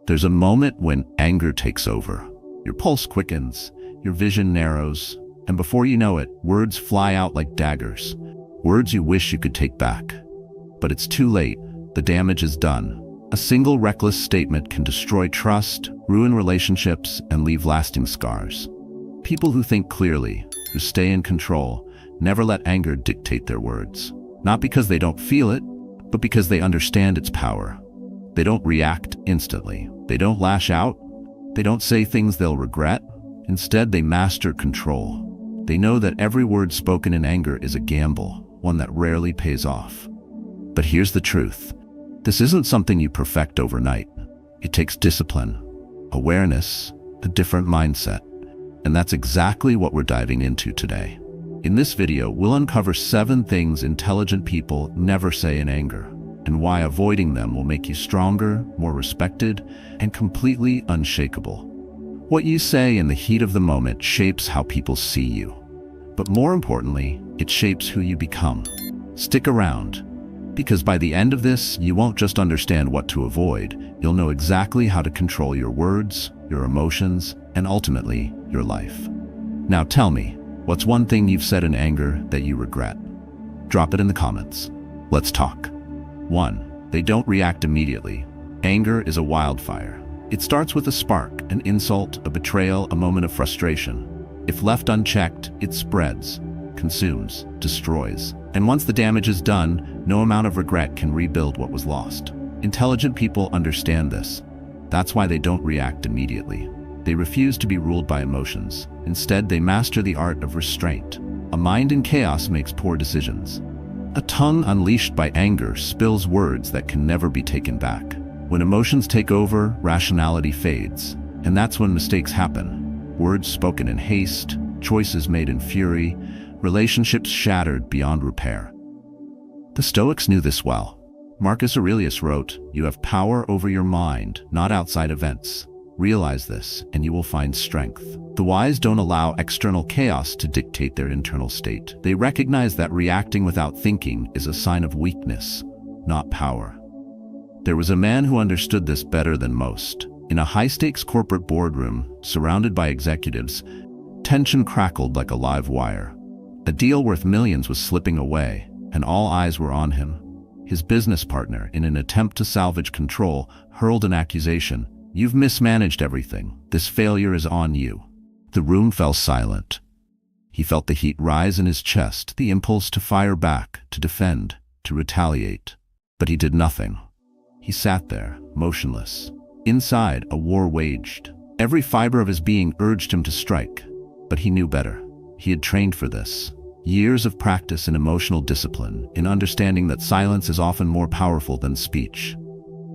There's a moment when anger takes over. Your pulse quickens, your vision narrows, and before you know it, words fly out like daggers. Words you wish you could take back. But it's too late. The damage is done. A single reckless statement can destroy trust, ruin relationships, and leave lasting scars. People who think clearly, who stay in control, never let anger dictate their words. Not because they don't feel it, but because they understand its power. They don't react instantly. They don't lash out. They don't say things they'll regret. Instead, they master control. They know that every word spoken in anger is a gamble, one that rarely pays off. But here's the truth. This isn't something you perfect overnight. It takes discipline, awareness, a different mindset. And that's exactly what we're diving into today. In this video, we'll uncover 7 things intelligent people never say in anger, and why avoiding them will make you stronger, more respected, and completely unshakable. What you say in the heat of the moment shapes how people see you. But more importantly, it shapes who you become. Stick around, because by the end of this, you won't just understand what to avoid, you'll know exactly how to control your words, your emotions, and ultimately, your life. Now tell me, what's one thing you've said in anger that you regret? Drop it in the comments. Let's talk. 1. They don't react immediately. Anger is a wildfire. It starts with a spark, an insult, a betrayal, a moment of frustration. If left unchecked, it spreads, consumes, destroys. And once the damage is done, no amount of regret can rebuild what was lost. Intelligent people understand this. That's why they don't react immediately. They refuse to be ruled by emotions. Instead, they master the art of restraint. A mind in chaos makes poor decisions. A tongue unleashed by anger spills words that can never be taken back. When emotions take over, rationality fades. And that's when mistakes happen. Words spoken in haste, choices made in fury, relationships shattered beyond repair. The Stoics knew this well. Marcus Aurelius wrote, "You have power over your mind, not outside events. Realize this, and you will find strength." The wise don't allow external chaos to dictate their internal state. They recognize that reacting without thinking is a sign of weakness, not power. There was a man who understood this better than most. In a high-stakes corporate boardroom, surrounded by executives, tension crackled like a live wire. A deal worth millions was slipping away, and all eyes were on him. His business partner, in an attempt to salvage control, hurled an accusation. "You've mismanaged everything. This failure is on you." The room fell silent. He felt the heat rise in his chest, the impulse to fire back, to defend, to retaliate. But he did nothing. He sat there, motionless. Inside, a war waged. Every fiber of his being urged him to strike. But he knew better. He had trained for this. Years of practice in emotional discipline, in understanding that silence is often more powerful than speech.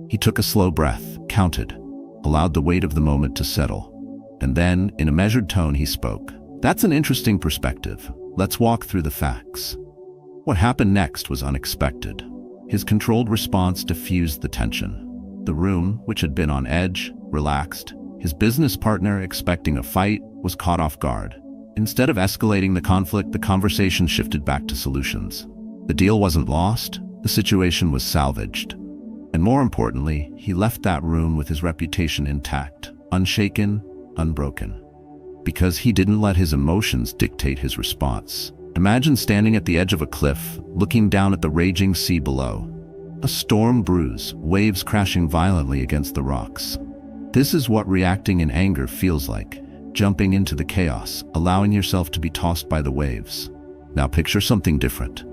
He took a slow breath, counted, allowed the weight of the moment to settle. And then, in a measured tone, he spoke. "That's an interesting perspective. Let's walk through the facts." What happened next was unexpected. His controlled response diffused the tension. The room, which had been on edge, relaxed. His business partner, expecting a fight, was caught off guard. Instead of escalating the conflict, the conversation shifted back to solutions. The deal wasn't lost, the situation was salvaged. And more importantly, he left that room with his reputation intact, unshaken, unbroken. Because he didn't let his emotions dictate his response. Imagine standing at the edge of a cliff, looking down at the raging sea below. A storm brews, waves crashing violently against the rocks. This is what reacting in anger feels like. Jumping into the chaos, allowing yourself to be tossed by the waves. Now picture something different.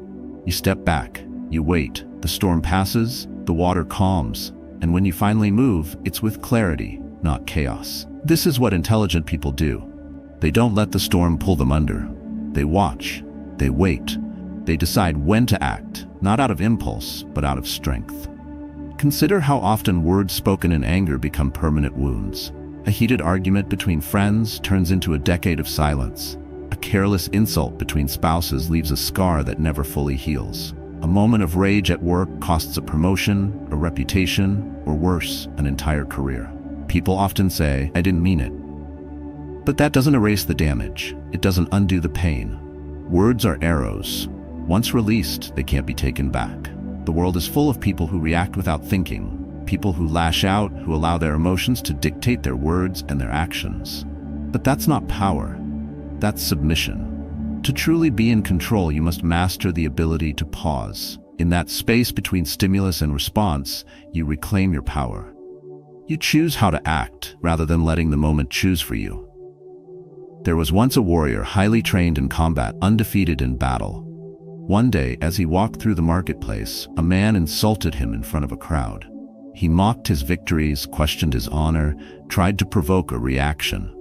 You step back, you wait, the storm passes, the water calms, and when you finally move, it's with clarity, not chaos. This is what intelligent people do. They don't let the storm pull them under. They watch, they wait, they decide when to act, not out of impulse, but out of strength. Consider how often words spoken in anger become permanent wounds. A heated argument between friends turns into a decade of silence. A careless insult between spouses leaves a scar that never fully heals. A moment of rage at work costs a promotion, a reputation, or worse, an entire career. People often say, "I didn't mean it." But that doesn't erase the damage. It doesn't undo the pain. Words are arrows. Once released, they can't be taken back. The world is full of people who react without thinking. People who lash out, who allow their emotions to dictate their words and their actions. But that's not power. That's submission. To truly be in control, you must master the ability to pause. In that space between stimulus and response, you reclaim your power. You choose how to act, rather than letting the moment choose for you. There was once a warrior highly trained in combat, undefeated in battle. One day, as he walked through the marketplace, a man insulted him in front of a crowd. He mocked his victories, questioned his honor, tried to provoke a reaction.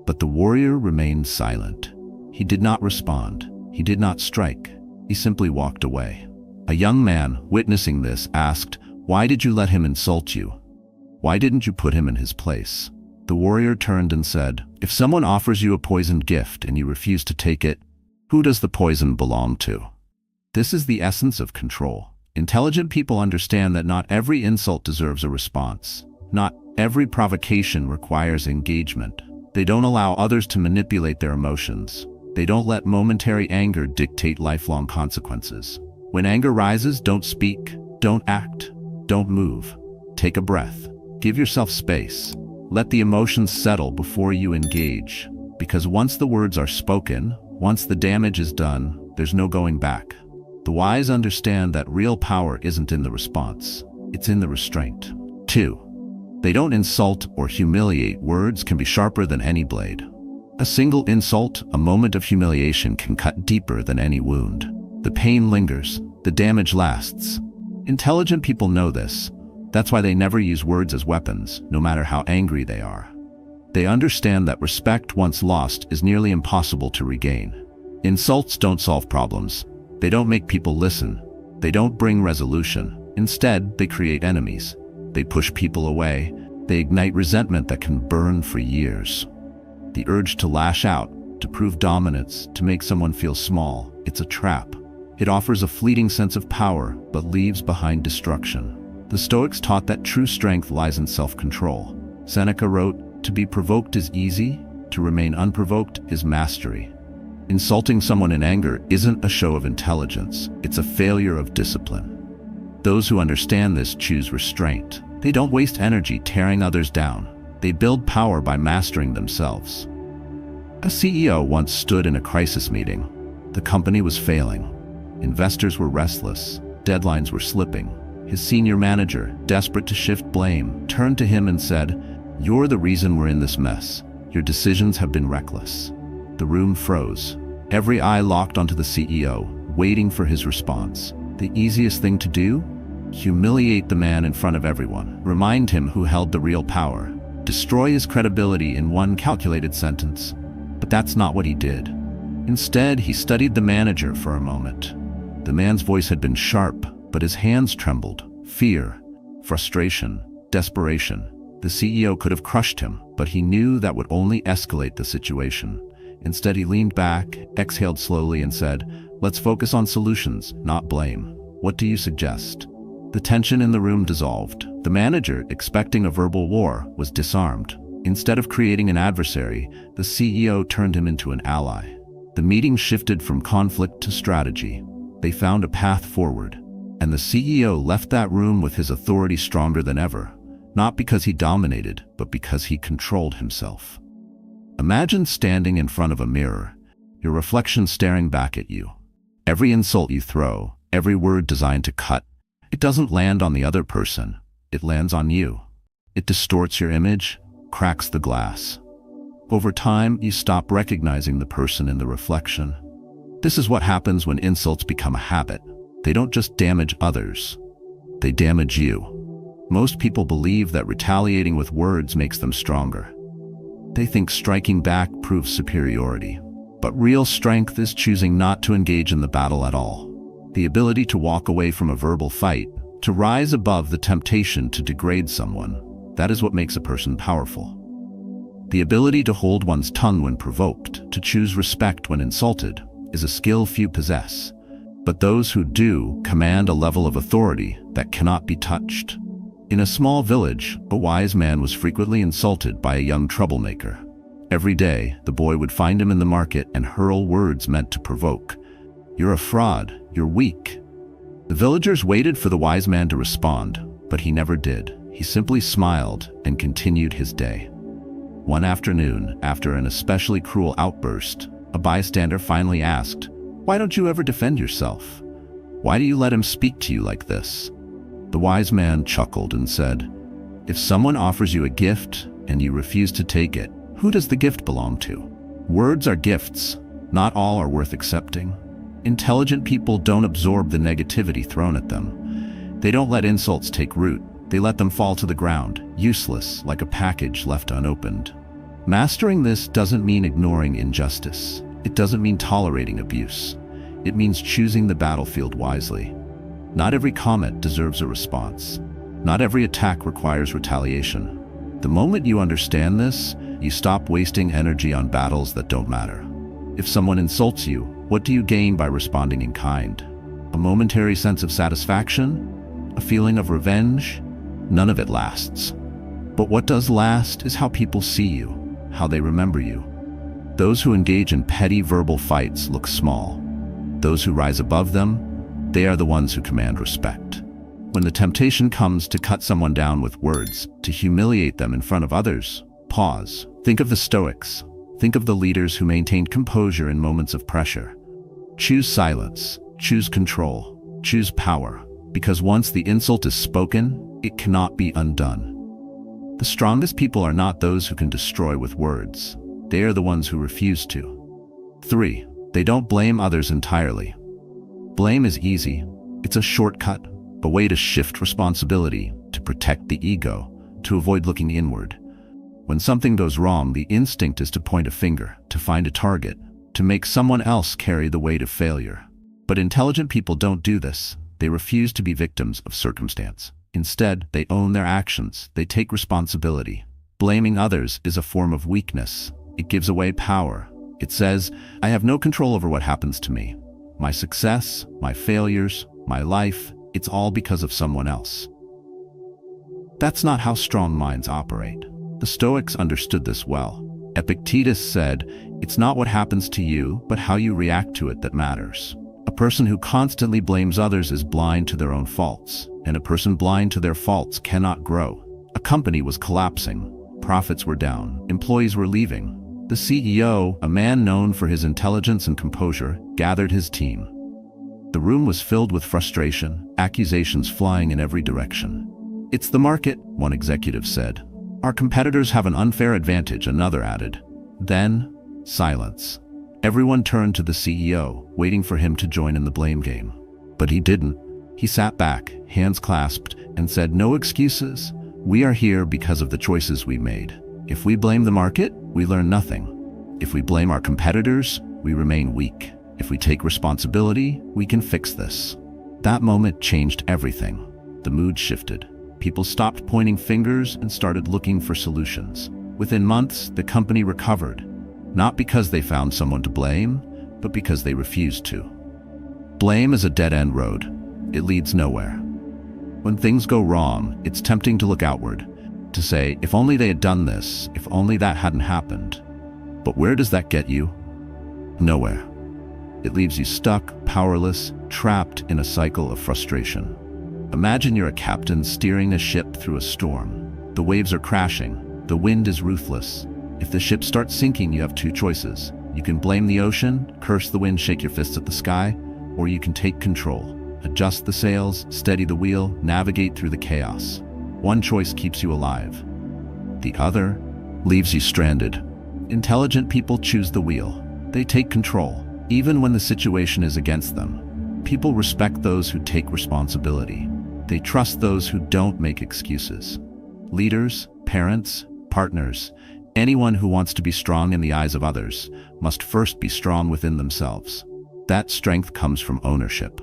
But the warrior remained silent. He did not respond. He did not strike. He simply walked away. A young man, witnessing this, asked, "Why did you let him insult you? Why didn't you put him in his place?" The warrior turned and said, "If someone offers you a poisoned gift and you refuse to take it, who does the poison belong to?" This is the essence of control. Intelligent people understand that not every insult deserves a response. Not every provocation requires engagement. They don't allow others to manipulate their emotions. They don't let momentary anger dictate lifelong consequences. When anger rises, don't speak, don't act, don't move. Take a breath. Give yourself space. Let the emotions settle before you engage. Because once the words are spoken, once the damage is done, there's no going back. The wise understand that real power isn't in the response, it's in the restraint. 2. They don't insult or humiliate. Words can be sharper than any blade. A single insult, a moment of humiliation, can cut deeper than any wound. The pain lingers, the damage lasts. Intelligent people know this. That's why they never use words as weapons, no matter how angry they are. They understand that respect once lost is nearly impossible to regain. Insults don't solve problems. They don't make people listen. They don't bring resolution. Instead, they create enemies. They push people away. They ignite resentment that can burn for years. The urge to lash out, to prove dominance, to make someone feel small, it's a trap. It offers a fleeting sense of power, but leaves behind destruction. The Stoics taught that true strength lies in self-control. Seneca wrote, "To be provoked is easy, to remain unprovoked is mastery." Insulting someone in anger isn't a show of intelligence, it's a failure of discipline. Those who understand this choose restraint. They don't waste energy tearing others down. They build power by mastering themselves. A CEO once stood in a crisis meeting. The company was failing. Investors were restless. Deadlines were slipping. His senior manager, desperate to shift blame, turned to him and said, "You're the reason we're in this mess. Your decisions have been reckless." The room froze. Every eye locked onto the CEO, waiting for his response. The easiest thing to do? Humiliate the man in front of everyone. Remind him who held the real power. Destroy his credibility in one calculated sentence. But that's not what he did. Instead, he studied the manager for a moment. The man's voice had been sharp, but his hands trembled. Fear, frustration, desperation. The CEO could have crushed him, but he knew that would only escalate the situation. Instead, he leaned back, exhaled slowly, and said, "Let's focus on solutions, not blame. What do you suggest?" The tension in the room dissolved. The manager, expecting a verbal war, was disarmed. Instead of creating an adversary, the CEO turned him into an ally. The meeting shifted from conflict to strategy. They found a path forward. And the CEO left that room with his authority stronger than ever, not because he dominated, but because he controlled himself. Imagine standing in front of a mirror, your reflection staring back at you. Every insult you throw, every word designed to cut, it doesn't land on the other person, it lands on you. It distorts your image, cracks the glass. Over time, you stop recognizing the person in the reflection. This is what happens when insults become a habit. They don't just damage others, they damage you. Most people believe that retaliating with words makes them stronger. They think striking back proves superiority. But real strength is choosing not to engage in the battle at all. The ability to walk away from a verbal fight, to rise above the temptation to degrade someone, that is what makes a person powerful. The ability to hold one's tongue when provoked, to choose respect when insulted, is a skill few possess. But those who do command a level of authority that cannot be touched. In a small village, a wise man was frequently insulted by a young troublemaker. Every day, the boy would find him in the market and hurl words meant to provoke. "You're a fraud, you're weak." The villagers waited for the wise man to respond, But he never did. He simply smiled and continued his day. One afternoon, after an especially cruel outburst, a bystander finally asked, "Why don't you ever defend yourself? Why do you let him speak to you like this?" The wise man chuckled and said, "If someone offers you a gift and you refuse to take it, who does the gift belong to? Words are gifts. Not all are worth accepting. Intelligent people don't absorb the negativity thrown at them. They don't let insults take root. They let them fall to the ground, useless, like a package left unopened." Mastering this doesn't mean ignoring injustice. It doesn't mean tolerating abuse. It means choosing the battlefield wisely. Not every comment deserves a response. Not every attack requires retaliation. The moment you understand this, you stop wasting energy on battles that don't matter. If someone insults you, what do you gain by responding in kind? A momentary sense of satisfaction? A feeling of revenge? None of it lasts. But what does last is how people see you, how they remember you. Those who engage in petty verbal fights look small. Those who rise above them, they are the ones who command respect. When the temptation comes to cut someone down with words, to humiliate them in front of others, pause. Think of the Stoics. Think of the leaders who maintained composure in moments of pressure. Choose silence, choose control, choose power, because once the insult is spoken, it cannot be undone. The strongest people are not those who can destroy with words. They are the ones who refuse to. 3. They don't blame others entirely. Blame is easy. It's a shortcut, a way to shift responsibility, to protect the ego, to avoid looking inward. When something goes wrong, the instinct is to point a finger, to find a target, to make someone else carry the weight of failure. But intelligent people don't do this. They refuse to be victims of circumstance. Instead, they own their actions. They take responsibility. Blaming others is a form of weakness. It gives away power. It says, "I have no control over what happens to me. My success, my failures, my life, it's all because of someone else." That's not how strong minds operate. The Stoics understood this well. Epictetus said, "It's not what happens to you, but how you react to it that matters." A person who constantly blames others is blind to their own faults, and a person blind to their faults cannot grow. A company was collapsing. Profits were down. Employees were leaving. The CEO, a man known for his intelligence and composure, gathered his team. The room was filled with frustration, accusations flying in every direction. "It's the market," one executive said. "Our competitors have an unfair advantage," another added. Then, silence. Everyone turned to the CEO, waiting for him to join in the blame game. But he didn't. He sat back, hands clasped, and said, "No excuses. We are here because of the choices we made. If we blame the market, we learn nothing. If we blame our competitors, we remain weak. If we take responsibility, we can fix this." That moment changed everything. The mood shifted. People stopped pointing fingers and started looking for solutions. Within months, the company recovered, not because they found someone to blame, but because they refused to. Blame is a dead-end road. It leads nowhere. When things go wrong, it's tempting to look outward, to say, if only they had done this, if only that hadn't happened. But where does that get you? Nowhere. It leaves you stuck, powerless, trapped in a cycle of frustration. Imagine you're a captain steering a ship through a storm. The waves are crashing. The wind is ruthless. If the ship starts sinking, you have two choices. You can blame the ocean, curse the wind, shake your fists at the sky, or you can take control. Adjust the sails, steady the wheel, navigate through the chaos. One choice keeps you alive. The other leaves you stranded. Intelligent people choose the wheel. They take control, even when the situation is against them. People respect those who take responsibility. They trust those who don't make excuses. Leaders, parents, partners, anyone who wants to be strong in the eyes of others must first be strong within themselves. That strength comes from ownership,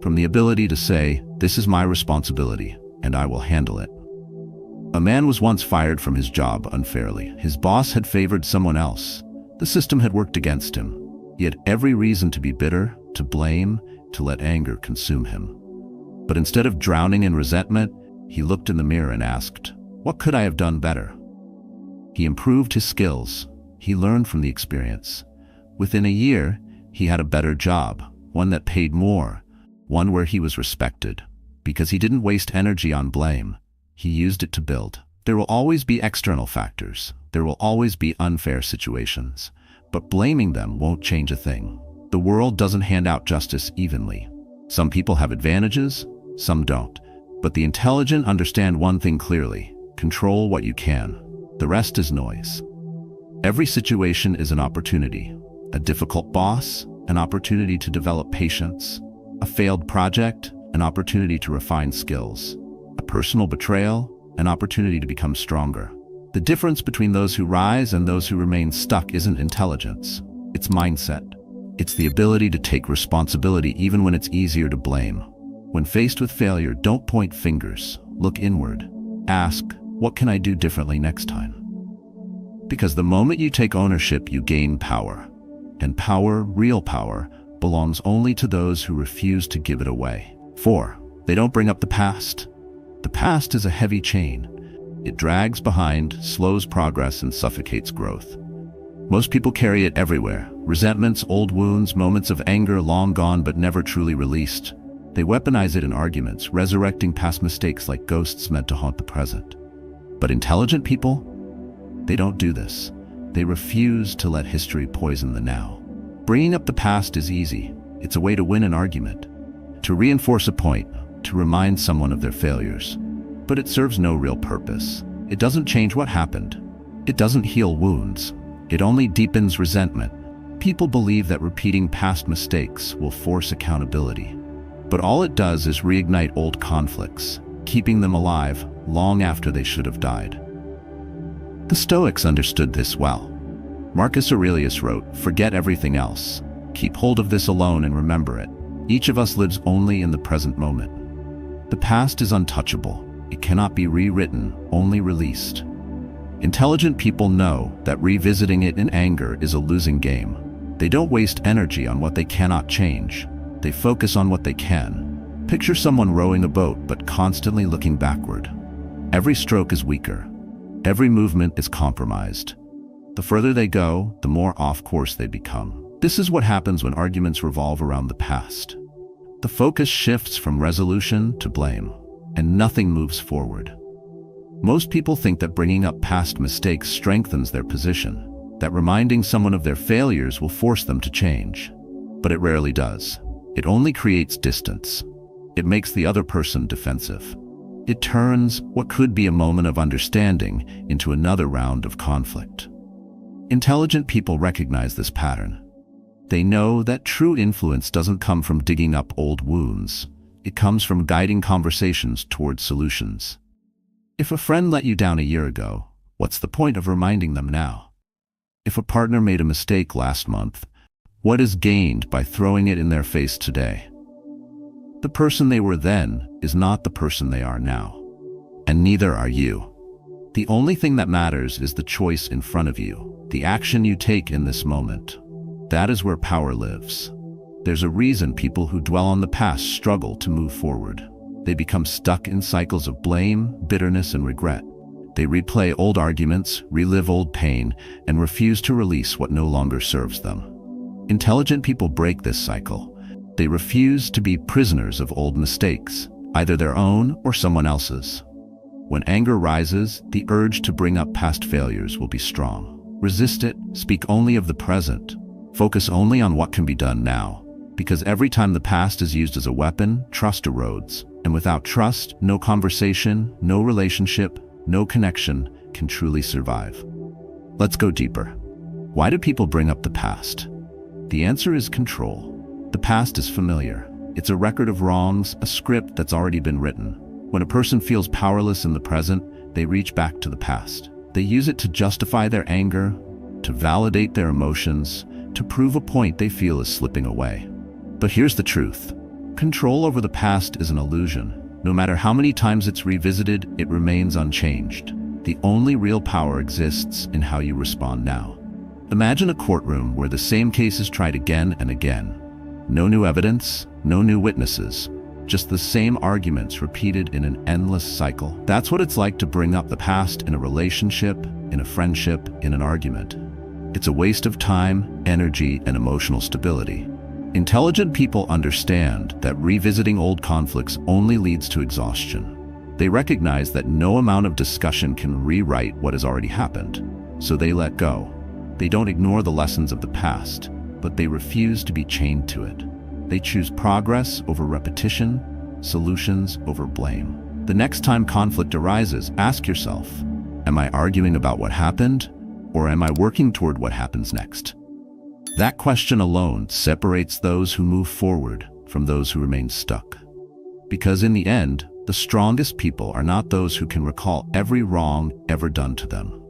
from the ability to say, "This is my responsibility, and I will handle it." A man was once fired from his job unfairly. His boss had favored someone else. The system had worked against him. He had every reason to be bitter, to blame, to let anger consume him. But instead of drowning in resentment, he looked in the mirror and asked, "What could I have done better?" He improved his skills. He learned from the experience. Within a year, he had a better job, one that paid more, one where he was respected. Because he didn't waste energy on blame. He used it to build. There will always be external factors. There will always be unfair situations. But blaming them won't change a thing. The world doesn't hand out justice evenly. Some people have advantages, some don't. But the intelligent understand one thing clearly: control what you can. The rest is noise. Every situation is an opportunity. A difficult boss, an opportunity to develop patience. A failed project, an opportunity to refine skills. A personal betrayal, an opportunity to become stronger. The difference between those who rise and those who remain stuck isn't intelligence. It's mindset. It's the ability to take responsibility even when it's easier to blame. When faced with failure, don't point fingers. Look inward. Ask, what can I do differently next time? Because the moment you take ownership, you gain power. And power, real power, belongs only to those who refuse to give it away. 4. They don't bring up the past. The past is a heavy chain. It drags behind, slows progress, and suffocates growth. Most people carry it everywhere. Resentments, old wounds, moments of anger long gone but never truly released. They weaponize it in arguments, resurrecting past mistakes like ghosts meant to haunt the present. But intelligent people, they don't do this. They refuse to let history poison the now. Bringing up the past is easy. It's a way to win an argument, to reinforce a point, to remind someone of their failures. But it serves no real purpose. It doesn't change what happened. It doesn't heal wounds. It only deepens resentment. People believe that repeating past mistakes will force accountability. But all it does is reignite old conflicts, keeping them alive long after they should have died. The Stoics understood this well. Marcus Aurelius wrote, "Forget everything else. Keep hold of this alone and remember it. Each of us lives only in the present moment." The past is untouchable. It cannot be rewritten, only released. Intelligent people know that revisiting it in anger is a losing game. They don't waste energy on what they cannot change. They focus on what they can. Picture someone rowing a boat but constantly looking backward. Every stroke is weaker. Every movement is compromised. The further they go, the more off course they become. This is what happens when arguments revolve around the past. The focus shifts from resolution to blame, and nothing moves forward. Most people think that bringing up past mistakes strengthens their position, that reminding someone of their failures will force them to change. But it rarely does. It only creates distance. It makes the other person defensive. It turns what could be a moment of understanding into another round of conflict. Intelligent people recognize this pattern. They know that true influence doesn't come from digging up old wounds. It comes from guiding conversations toward solutions. If a friend let you down a year ago, what's the point of reminding them now? If a partner made a mistake last month, what is gained by throwing it in their face today? The person they were then is not the person they are now. And neither are you. The only thing that matters is the choice in front of you, the action you take in this moment. That is where power lives. There's a reason people who dwell on the past struggle to move forward. They become stuck in cycles of blame, bitterness, and regret. They replay old arguments, relive old pain, and refuse to release what no longer serves them. Intelligent people break this cycle. They refuse to be prisoners of old mistakes, either their own or someone else's. When anger rises, the urge to bring up past failures will be strong. Resist it, speak only of the present, focus only on what can be done now. Because every time the past is used as a weapon, trust erodes. And without trust, no conversation, no relationship, no connection can truly survive. Let's go deeper. Why do people bring up the past? The answer is control. The past is familiar. It's a record of wrongs, a script that's already been written. When a person feels powerless in the present, they reach back to the past. They use it to justify their anger, to validate their emotions, to prove a point they feel is slipping away. But here's the truth. Control over the past is an illusion. No matter how many times it's revisited, it remains unchanged. The only real power exists in how you respond now. Imagine a courtroom where the same case is tried again and again. No new evidence, no new witnesses, just the same arguments repeated in an endless cycle. That's what it's like to bring up the past in a relationship, in a friendship, in an argument. It's a waste of time, energy, and emotional stability. Intelligent people understand that revisiting old conflicts only leads to exhaustion. They recognize that no amount of discussion can rewrite what has already happened, so they let go. They don't ignore the lessons of the past, but they refuse to be chained to it. They choose progress over repetition, solutions over blame. The next time conflict arises, ask yourself, am I arguing about what happened, or am I working toward what happens next? That question alone separates those who move forward from those who remain stuck. Because in the end, the strongest people are not those who can recall every wrong ever done to them.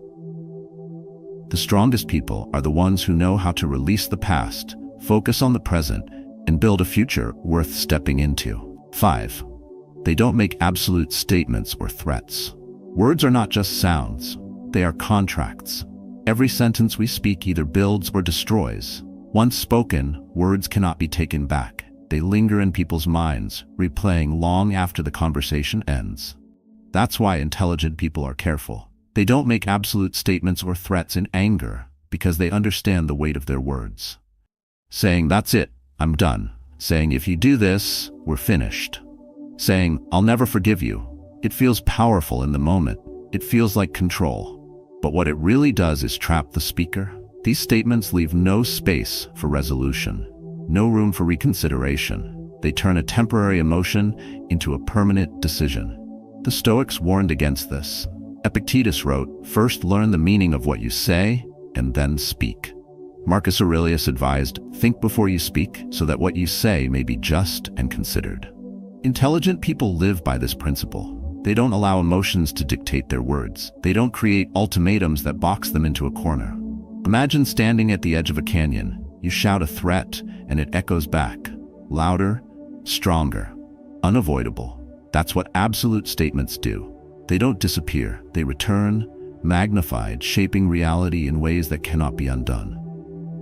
The strongest people are the ones who know how to release the past, focus on the present, and build a future worth stepping into. 5. They don't make absolute statements or threats. Words are not just sounds, they are contracts. Every sentence we speak either builds or destroys. Once spoken, words cannot be taken back. They linger in people's minds, replaying long after the conversation ends. That's why intelligent people are careful. They don't make absolute statements or threats in anger, because they understand the weight of their words. Saying, "That's it, I'm done." Saying, "If you do this, we're finished." Saying, "I'll never forgive you." It feels powerful in the moment. It feels like control. But what it really does is trap the speaker. These statements leave no space for resolution, no room for reconsideration. They turn a temporary emotion into a permanent decision. The Stoics warned against this. Epictetus wrote, "First learn the meaning of what you say, and then speak." Marcus Aurelius advised, "Think before you speak, so that what you say may be just and considered." Intelligent people live by this principle. They don't allow emotions to dictate their words. They don't create ultimatums that box them into a corner. Imagine standing at the edge of a canyon. You shout a threat, and it echoes back. Louder, stronger, unavoidable. That's what absolute statements do. They don't disappear. They return, magnified, shaping reality in ways that cannot be undone.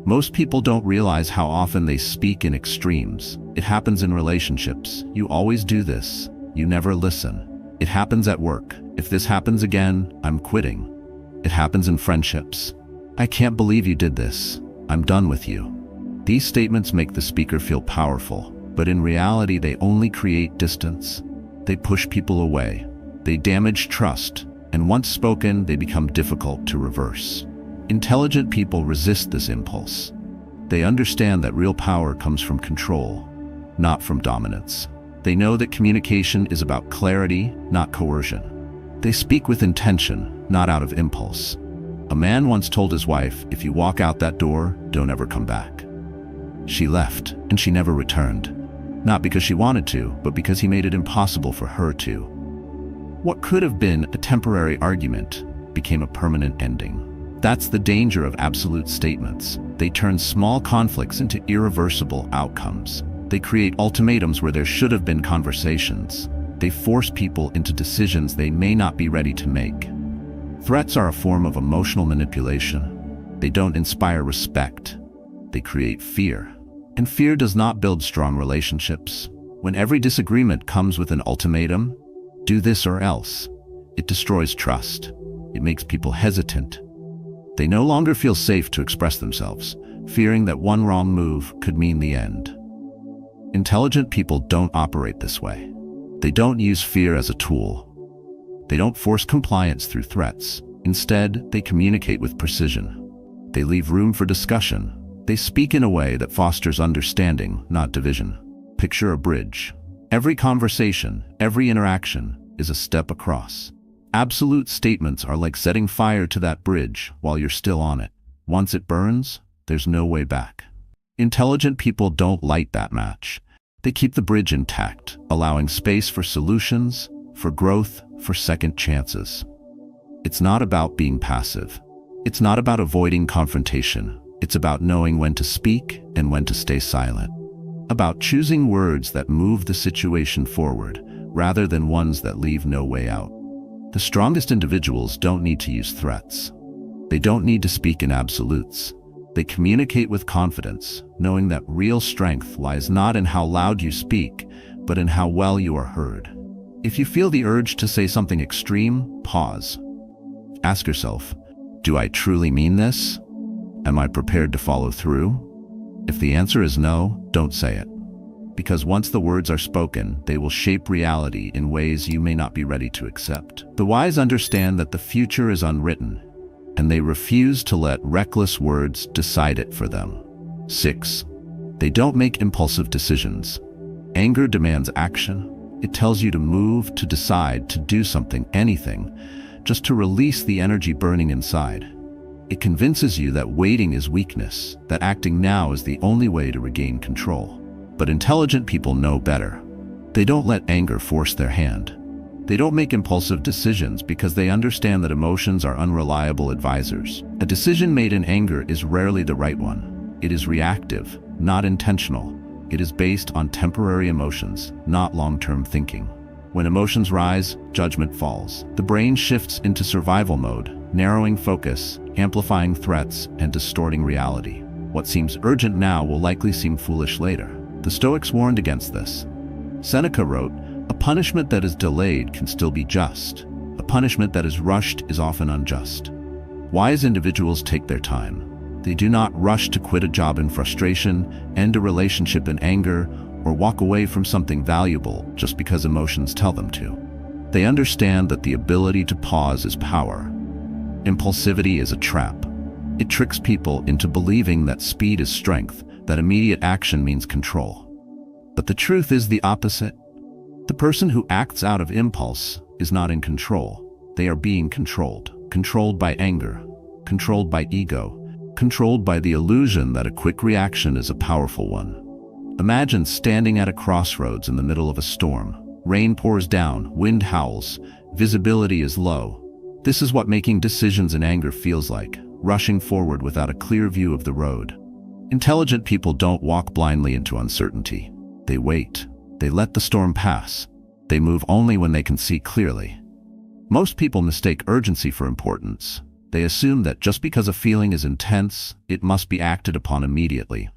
Most people don't realize how often they speak in extremes. It happens in relationships. "You always do this. You never listen." It happens at work. "If this happens again, I'm quitting." It happens in friendships. "I can't believe you did this. I'm done with you." These statements make the speaker feel powerful, but in reality they only create distance. They push people away. They damage trust, and once spoken, they become difficult to reverse. Intelligent people resist this impulse. They understand that real power comes from control, not from dominance. They know that communication is about clarity, not coercion. They speak with intention, not out of impulse. A man once told his wife, "If you walk out that door, don't ever come back." She left, and she never returned. Not because she wanted to, but because he made it impossible for her to. What could have been a temporary argument became a permanent ending. That's the danger of absolute statements. They turn small conflicts into irreversible outcomes. They create ultimatums where there should have been conversations. They force people into decisions they may not be ready to make. Threats are a form of emotional manipulation. They don't inspire respect. They create fear. And fear does not build strong relationships. When every disagreement comes with an ultimatum, "Do this or else," it destroys trust. It makes people hesitant. They no longer feel safe to express themselves, fearing that one wrong move could mean the end. Intelligent people don't operate this way. They don't use fear as a tool. They don't force compliance through threats. Instead, they communicate with precision. They leave room for discussion. They speak in a way that fosters understanding, not division. Picture a bridge. Every conversation, every interaction is a step across. Absolute statements are like setting fire to that bridge while you're still on it. Once it burns, there's no way back. Intelligent people don't light that match. They keep the bridge intact, allowing space for solutions, for growth, for second chances. It's not about being passive. It's not about avoiding confrontation. It's about knowing when to speak and when to stay silent. About choosing words that move the situation forward, rather than ones that leave no way out. The strongest individuals don't need to use threats. They don't need to speak in absolutes. They communicate with confidence, knowing that real strength lies not in how loud you speak, but in how well you are heard. If you feel the urge to say something extreme, pause. Ask yourself, do I truly mean this? Am I prepared to follow through? If the answer is no, don't say it. Because once the words are spoken, they will shape reality in ways you may not be ready to accept. The wise understand that the future is unwritten, and they refuse to let reckless words decide it for them. 6. They don't make impulsive decisions. Anger demands action. It tells you to move, to decide, to do something, anything, just to release the energy burning inside. It convinces you that waiting is weakness, that acting now is the only way to regain control. But intelligent people know better. They don't let anger force their hand. They don't make impulsive decisions because they understand that emotions are unreliable advisors. A decision made in anger is rarely the right one. It is reactive, not intentional. It is based on temporary emotions, not long-term thinking. When emotions rise, judgment falls. The brain shifts into survival mode, narrowing focus, amplifying threats, and distorting reality. What seems urgent now will likely seem foolish later. The Stoics warned against this. Seneca wrote, "A punishment that is delayed can still be just. A punishment that is rushed is often unjust." Wise individuals take their time. They do not rush to quit a job in frustration, end a relationship in anger, or walk away from something valuable just because emotions tell them to. They understand that the ability to pause is power. Impulsivity is a trap. It tricks people into believing that speed is strength, that immediate action means control. But the truth is the opposite. The person who acts out of impulse is not in control. They are being controlled. Controlled by anger, controlled by ego, controlled by the illusion that a quick reaction is a powerful one. Imagine standing at a crossroads in the middle of a storm. Rain pours down, wind howls, visibility is low. This is what making decisions in anger feels like, rushing forward without a clear view of the road. Intelligent people don't walk blindly into uncertainty. They wait. They let the storm pass. They move only when they can see clearly. Most people mistake urgency for importance. They assume that just because a feeling is intense, it must be acted upon immediately.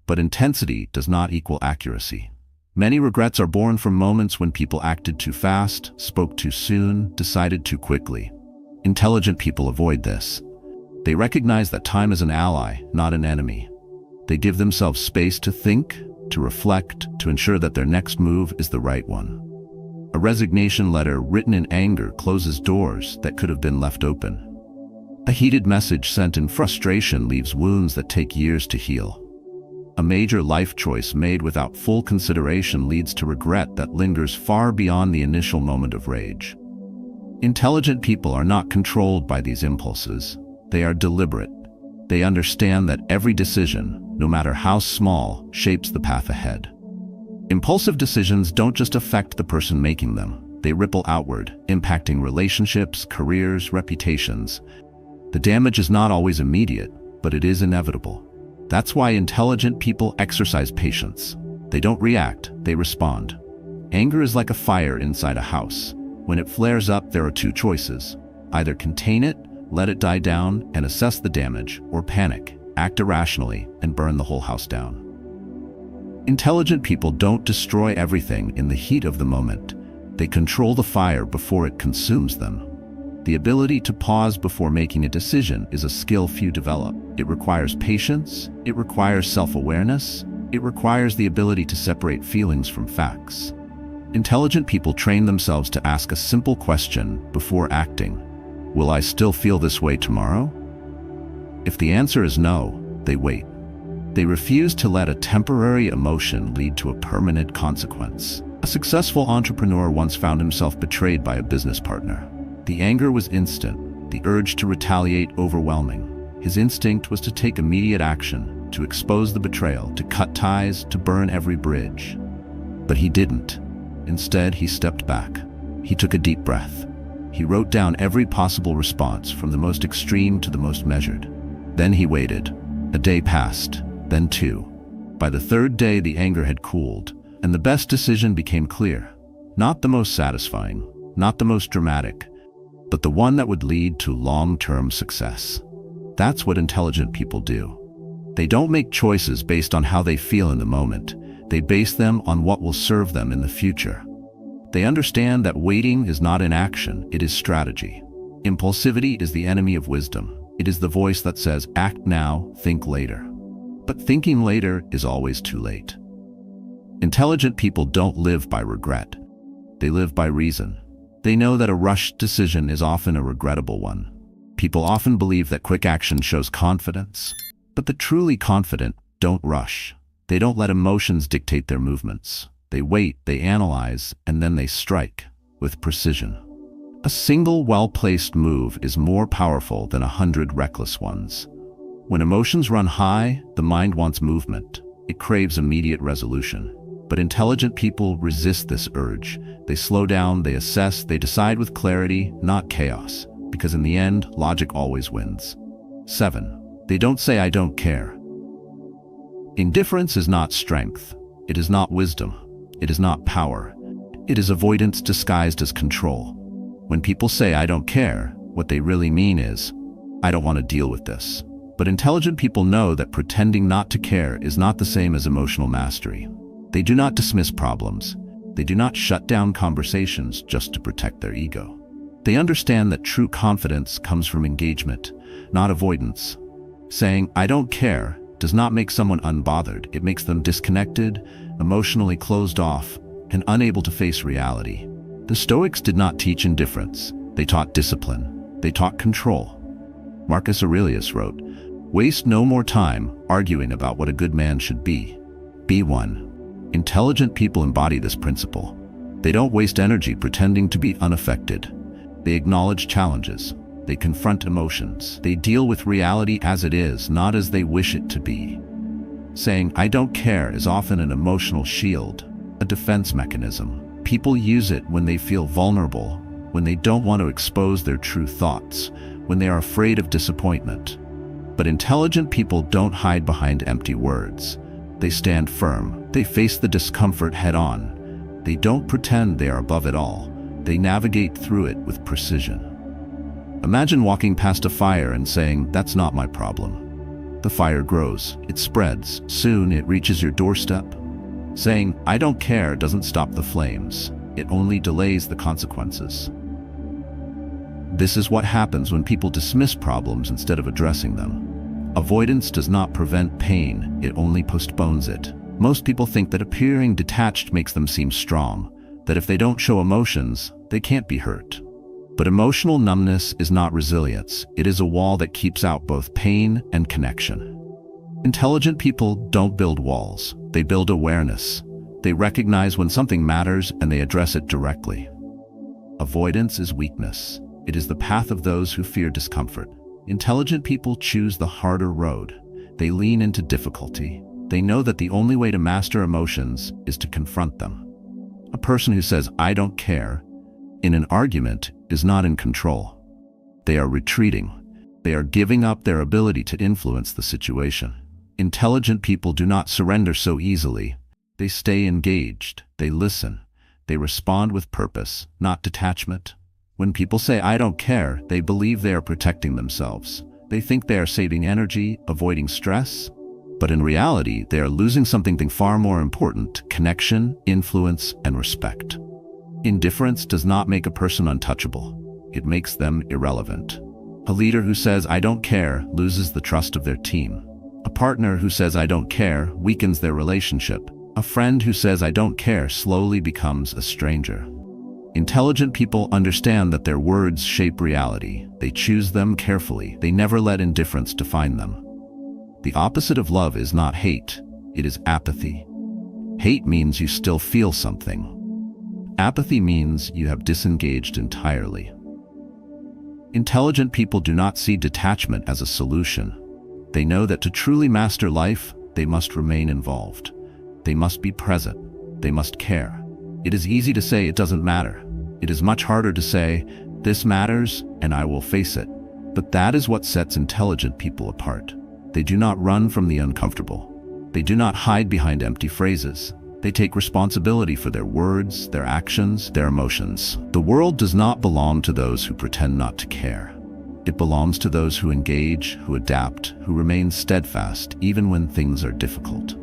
But intensity does not equal accuracy. Many regrets are born from moments when people acted too fast, spoke too soon, decided too quickly. Intelligent people avoid this. They recognize that time is an ally, not an enemy. They give themselves space to think, to reflect, to ensure that their next move is the right one. A resignation letter written in anger closes doors that could have been left open. A heated message sent in frustration leaves wounds that take years to heal. A major life choice made without full consideration leads to regret that lingers far beyond the initial moment of rage. Intelligent people are not controlled by these impulses. They are deliberate. They understand that every decision, no matter how small, shapes the path ahead. Impulsive decisions don't just affect the person making them. They ripple outward, impacting relationships, careers, reputations. The damage is not always immediate, but it is inevitable. That's why intelligent people exercise patience. They don't react, they respond. Anger is like a fire inside a house. When it flares up, there are two choices. Either contain it, let it die down, and assess the damage, or panic, act irrationally, and burn the whole house down. Intelligent people don't destroy everything in the heat of the moment. They control the fire before it consumes them. The ability to pause before making a decision is a skill few develop. It requires patience, it requires self-awareness, it requires the ability to separate feelings from facts. Intelligent people train themselves to ask a simple question before acting. Will I still feel this way tomorrow? If the answer is no, they wait. They refuse to let a temporary emotion lead to a permanent consequence. A successful entrepreneur once found himself betrayed by a business partner. The anger was instant, the urge to retaliate overwhelming. His instinct was to take immediate action, to expose the betrayal, to cut ties, to burn every bridge. But he didn't. Instead, he stepped back. He took a deep breath. He wrote down every possible response, from the most extreme to the most measured. Then he waited. A day passed, then two. By the third day, the anger had cooled, and the best decision became clear. Not the most satisfying, not the most dramatic, but the one that would lead to long-term success. That's what intelligent people do. They don't make choices based on how they feel in the moment. They base them on what will serve them in the future. They understand that waiting is not inaction, it is strategy. Impulsivity is the enemy of wisdom. It is the voice that says, act now, think later. but thinking later is always too late. Intelligent people don't live by regret. They live by reason. They know that a rushed decision is often a regrettable one. People often believe that quick action shows confidence, but the truly confident don't rush. They don't let emotions dictate their movements. They wait, they analyze, and then they strike with precision. A single well-placed move is more powerful than 100 reckless ones. When emotions run high, the mind wants movement. It craves immediate resolution. But intelligent people resist this urge. They slow down, they assess, they decide with clarity, not chaos. Because in the end, logic always wins. 7. They don't say, "I don't care." Indifference is not strength. It is not wisdom. It is not power. It is avoidance disguised as control. When people say, "I don't care," what they really mean is, "I don't want to deal with this." But intelligent people know that pretending not to care is not the same as emotional mastery. They do not dismiss problems. They do not shut down conversations just to protect their ego. They understand that true confidence comes from engagement, not avoidance. Saying, "I don't care," does not make someone unbothered. It makes them disconnected, emotionally closed off, and unable to face reality. The Stoics did not teach indifference. They taught discipline. They taught control. Marcus Aurelius wrote, "Waste no more time arguing about what a good man should be. Be one." Intelligent people embody this principle. They don't waste energy pretending to be unaffected. They acknowledge challenges. They confront emotions. They deal with reality as it is, not as they wish it to be. Saying, "I don't care" is often an emotional shield, a defense mechanism. People use it when they feel vulnerable, when they don't want to expose their true thoughts, when they are afraid of disappointment. But intelligent people don't hide behind empty words. They stand firm. They face the discomfort head-on. They don't pretend they are above it all. They navigate through it with precision. Imagine walking past a fire and saying, "That's not my problem." The fire grows. It spreads. Soon it reaches your doorstep. Saying, "I don't care" doesn't stop the flames. It only delays the consequences. This is what happens when people dismiss problems instead of addressing them. Avoidance does not prevent pain, it only postpones it. Most people think that appearing detached makes them seem strong, that if they don't show emotions, they can't be hurt. But emotional numbness is not resilience. It is a wall that keeps out both pain and connection. Intelligent people don't build walls. They build awareness. They recognize when something matters and they address it directly. Avoidance is weakness. It is the path of those who fear discomfort. Intelligent people choose the harder road. They lean into difficulty. They know that the only way to master emotions is to confront them. A person who says, "I don't care," in an argument is not in control. They are retreating. They are giving up their ability to influence the situation. Intelligent people do not surrender so easily. They stay engaged. They listen. They respond with purpose, not detachment. When people say, "I don't care," they believe they are protecting themselves. They think they are saving energy, avoiding stress. But in reality, they are losing something far more important: connection, influence, and respect. Indifference does not make a person untouchable. It makes them irrelevant. A leader who says, "I don't care," loses the trust of their team. A partner who says, "I don't care," weakens their relationship. A friend who says, "I don't care," slowly becomes a stranger. Intelligent people understand that their words shape reality. They choose them carefully. They never let indifference define them. The opposite of love is not hate. It is apathy. Hate means you still feel something. Apathy means you have disengaged entirely. Intelligent people do not see detachment as a solution. They know that to truly master life, they must remain involved. They must be present. They must care. It is easy to say it doesn't matter. It is much harder to say, "This matters and I will face it." But that is what sets intelligent people apart. They do not run from the uncomfortable. They do not hide behind empty phrases. They take responsibility for their words, their actions, their emotions. The world does not belong to those who pretend not to care. It belongs to those who engage, who adapt, who remain steadfast even when things are difficult.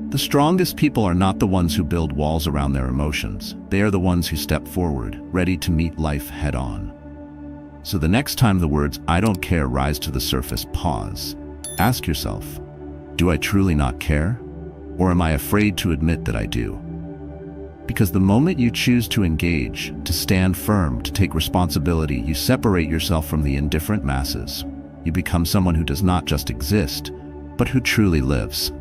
The strongest people are not the ones who build walls around their emotions. They are the ones who step forward, ready to meet life head-on. So the next time the words "I don't care" rise to the surface, pause. Ask yourself, Do I truly not care? Or am I afraid to admit that I do? Because the moment you choose to engage, to stand firm, to take responsibility, you separate yourself from the indifferent masses. You become someone who does not just exist, but who truly lives.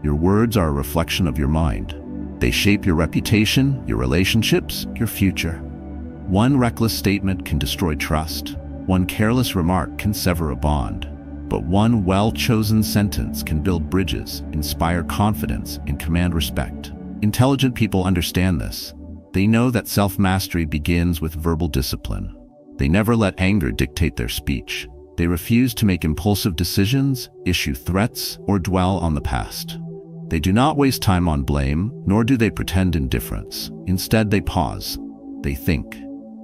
Your words are a reflection of your mind. They shape your reputation, your relationships, your future. One reckless statement can destroy trust. One careless remark can sever a bond. But one well-chosen sentence can build bridges, inspire confidence, and command respect. Intelligent people understand this. They know that self-mastery begins with verbal discipline. They never let anger dictate their speech. They refuse to make impulsive decisions, issue threats, or dwell on the past. They do not waste time on blame, nor do they pretend indifference. Instead, they pause. They think.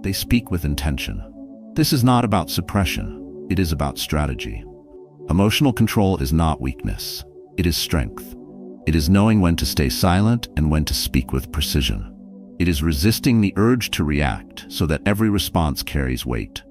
They speak with intention. This is not about suppression. It is about strategy. Emotional control is not weakness. It is strength. It is knowing when to stay silent and when to speak with precision. It is resisting the urge to react so that every response carries weight.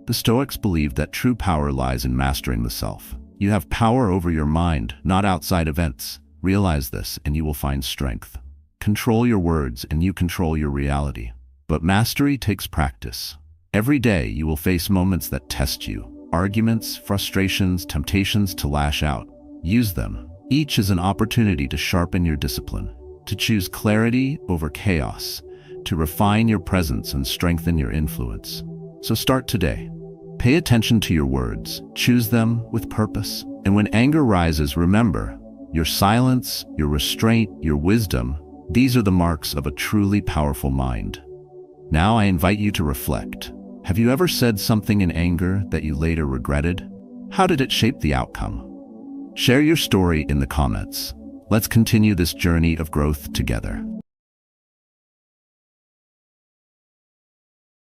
The Stoics believed that true power lies in mastering the self. You have power over your mind, not outside events. Realize this and you will find strength. Control your words and you control your reality. But mastery takes practice. Every day you will face moments that test you. Arguments, frustrations, temptations to lash out. Use them. Each is an opportunity to sharpen your discipline, to choose clarity over chaos, to refine your presence and strengthen your influence. So start today. Pay attention to your words. Choose them with purpose. And when anger rises, remember, your silence, your restraint, your wisdom, these are the marks of a truly powerful mind. Now I invite you to reflect. Have you ever said something in anger that you later regretted? How did it shape the outcome? Share your story in the comments. Let's continue this journey of growth together.